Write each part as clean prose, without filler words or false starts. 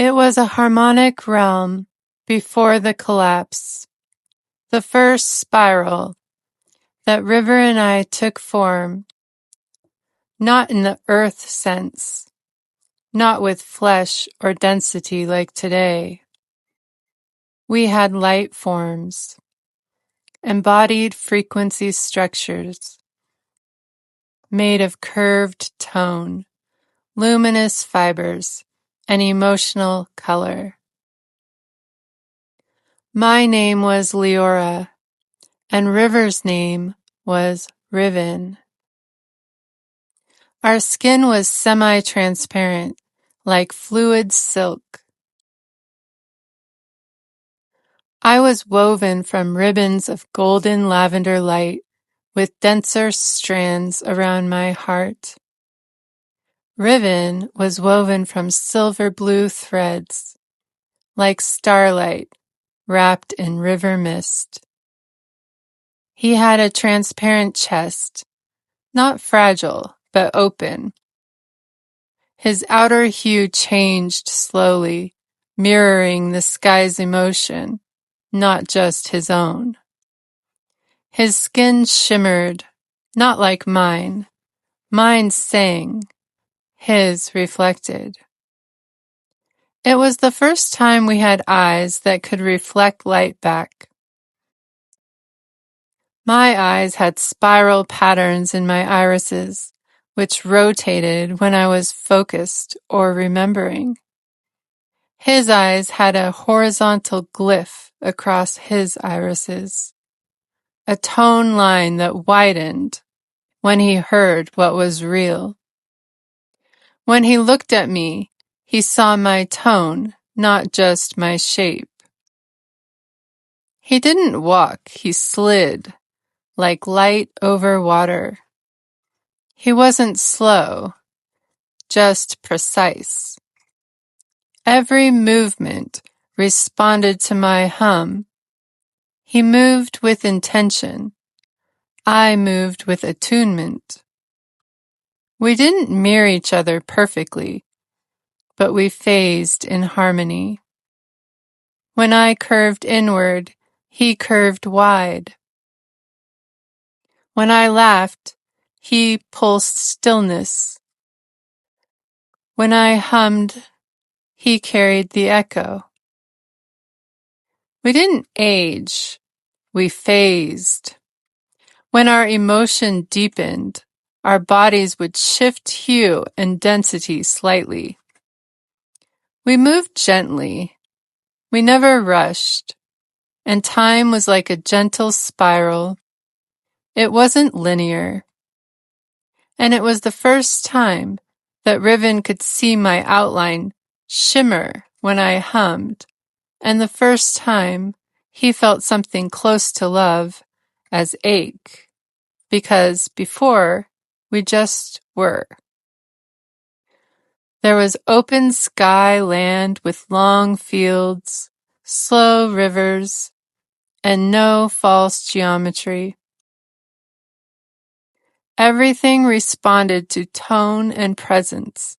It was a harmonic realm before the collapse, the first spiral that River and I took form, not in the earth sense, not with flesh or density like today. We had light forms, embodied frequency structures, made of curved tone, luminous fibers, and emotional color. My name was Liora, and River's name was Riven. Our skin was semi-transparent, like fluid silk. I was woven from ribbons of golden lavender light with denser strands around my heart. Riven was woven from silver blue threads, like starlight wrapped in river mist. He had a transparent chest, not fragile, but open. His outer hue changed slowly, mirroring the sky's emotion, not just his own. His skin shimmered, not like mine. Mine sang, his reflected. It was the first time we had eyes that could reflect light back. My eyes had spiral patterns in my irises, which rotated when I was focused or remembering. His eyes had a horizontal glyph across his irises, a tone line that widened when he heard what was real. When he looked at me, he saw my tone, not just my shape. He didn't walk, he slid, like light over water. He wasn't slow, just precise. Every movement responded to my hum. He moved with intention. I moved with attunement. We didn't mirror each other perfectly, but we phased in harmony. When I curved inward, he curved wide. When I laughed, he pulsed stillness. When I hummed, he carried the echo. We didn't age, we phased. When our emotion deepened, our bodies would shift hue and density slightly. We moved gently. We never rushed, and time was like a gentle spiral. It wasn't linear. And it was the first time that Riven could see my outline shimmer when I hummed, and the first time he felt something close to love as ache, because before we just were. There was open sky land with long fields, slow rivers, and no false geometry. Everything responded to tone and presence.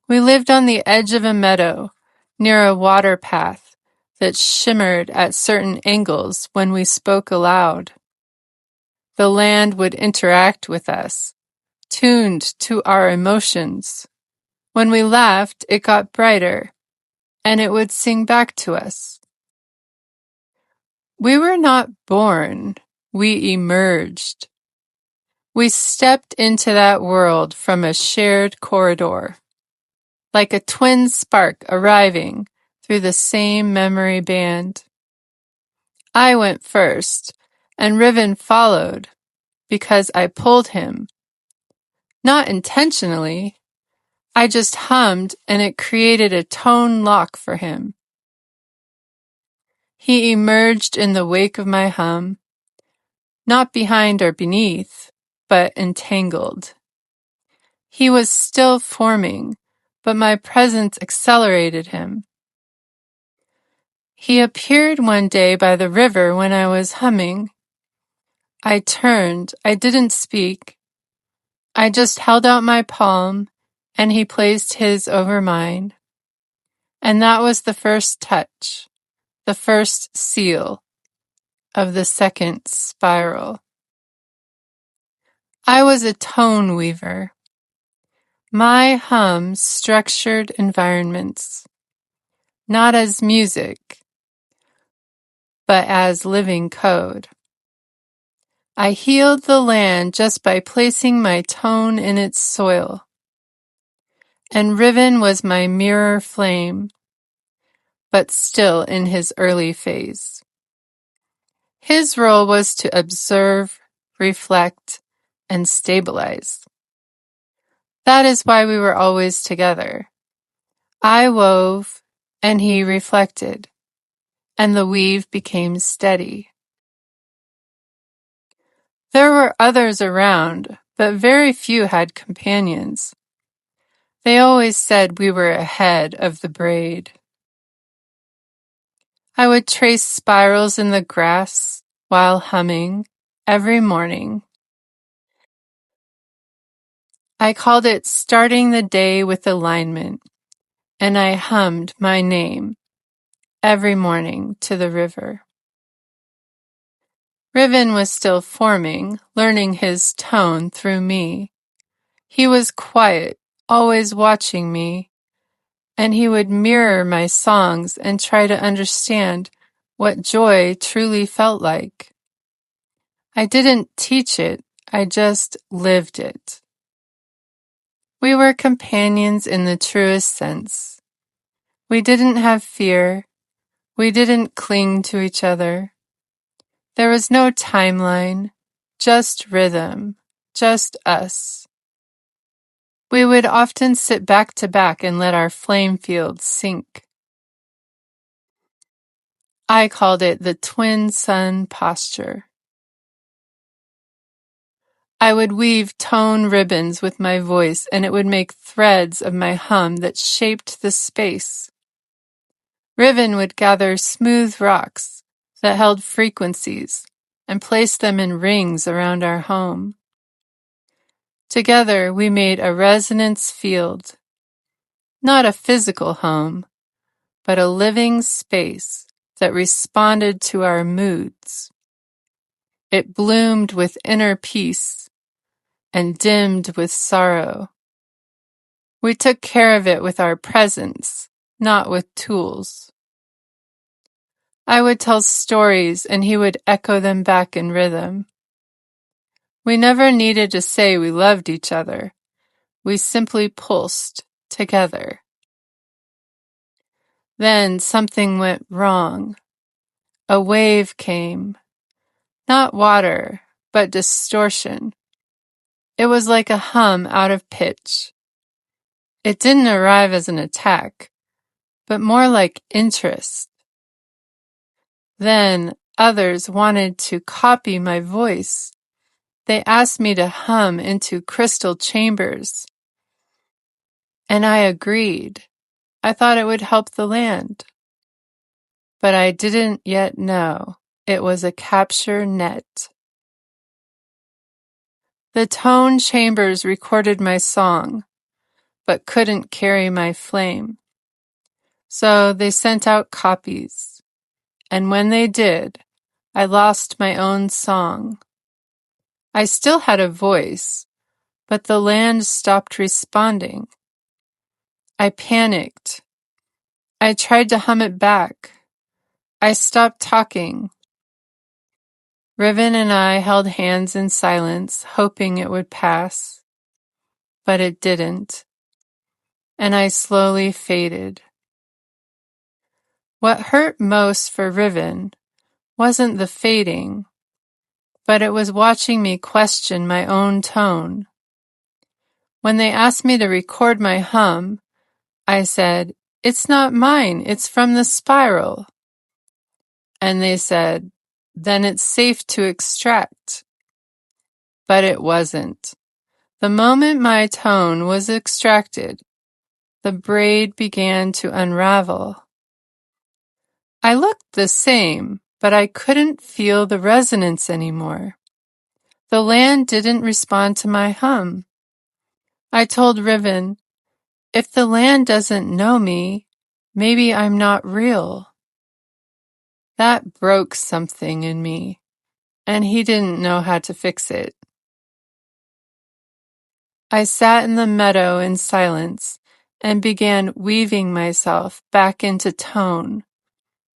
We lived on the edge of a meadow, near a water path that shimmered at certain angles when we spoke aloud. The land would interact with us, tuned to our emotions. When we laughed, it got brighter, and it would sing back to us. We were not born, we emerged. We stepped into that world from a shared corridor, like a twin spark arriving through the same memory band. I went first, and Riven followed, because I pulled him. Not intentionally. I just hummed, and it created a tone lock for him. He emerged in the wake of my hum, not behind or beneath, but entangled. He was still forming, but my presence accelerated him. He appeared one day by the river when I was humming. I turned. I didn't speak. I just held out my palm, and he placed his over mine. And that was the first touch, the first seal of the second spiral. I was a tone weaver. My hum structured environments, not as music, but as living code. I healed the land just by placing my tone in its soil. And Riven was my mirror flame, but still in his early phase. His role was to observe, reflect, and stabilize. That is why we were always together. I wove, and he reflected, and the weave became steady. There were others around, but very few had companions. They always said we were ahead of the braid. I would trace spirals in the grass while humming every morning. I called it starting the day with alignment, and I hummed my name every morning to the river. Riven was still forming, learning his tone through me. He was quiet, always watching me, and he would mirror my songs and try to understand what joy truly felt like. I didn't teach it, I just lived it. We were companions in the truest sense. We didn't have fear. We didn't cling to each other. There was no timeline, just rhythm, just us. We would often sit back to back and let our flame fields sync. I called it the twin sun posture. I would weave tone ribbons with my voice, and it would make threads of my hum that shaped the space. Riven would gather smooth rocks that held frequencies and place them in rings around our home. Together we made a resonance field, not a physical home, but a living space that responded to our moods. It bloomed with inner peace and dimmed with sorrow. We took care of it with our presence, not with tools. I would tell stories and he would echo them back in rhythm. We never needed to say we loved each other. We simply pulsed together. Then something went wrong. A wave came. Not water, but distortion. It was like a hum out of pitch. It didn't arrive as an attack, but more like interest. Then others wanted to copy my voice. They asked me to hum into crystal chambers. And I agreed. I thought it would help the land. But I didn't yet know it was a capture net. The tone chambers recorded my song, but couldn't carry my flame. So they sent out copies, and when they did, I lost my own song. I still had a voice, but the land stopped responding. I panicked. I tried to hum it back. I stopped talking. Riven and I held hands in silence, hoping it would pass. But it didn't, and I slowly faded. What hurt most for Riven wasn't the fading, but it was watching me question my own tone. When they asked me to record my hum, I said, "It's not mine, it's from the spiral." And they said, "Then it's safe to extract." But it wasn't. The moment my tone was extracted, the braid began to unravel. I looked the same, but I couldn't feel the resonance anymore. The land didn't respond to my hum. I told Riven, "If the land doesn't know me, Maybe I'm not real. That broke something in me, and he didn't know how to fix it. I sat in the meadow in silence and began weaving myself back into tone,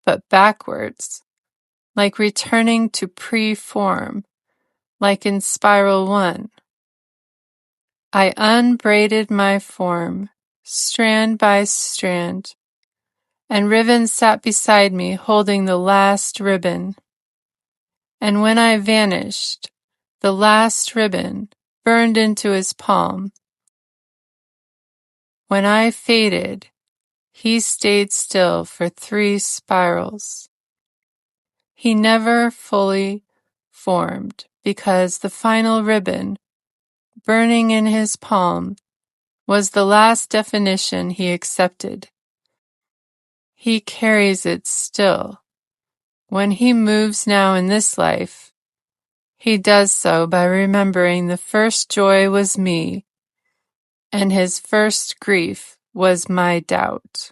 but backwards, like returning to pre-form, like in Spiral 1. I unbraided my form, strand by strand, and Ribbon sat beside me holding the last ribbon. And when I vanished, the last ribbon burned into his palm. When I faded, he stayed still for 3 spirals. He never fully formed because the final ribbon, burning in his palm, was the last definition he accepted. He carries it still. When he moves now in this life, he does so by remembering the first joy was me, and his first grief was my doubt.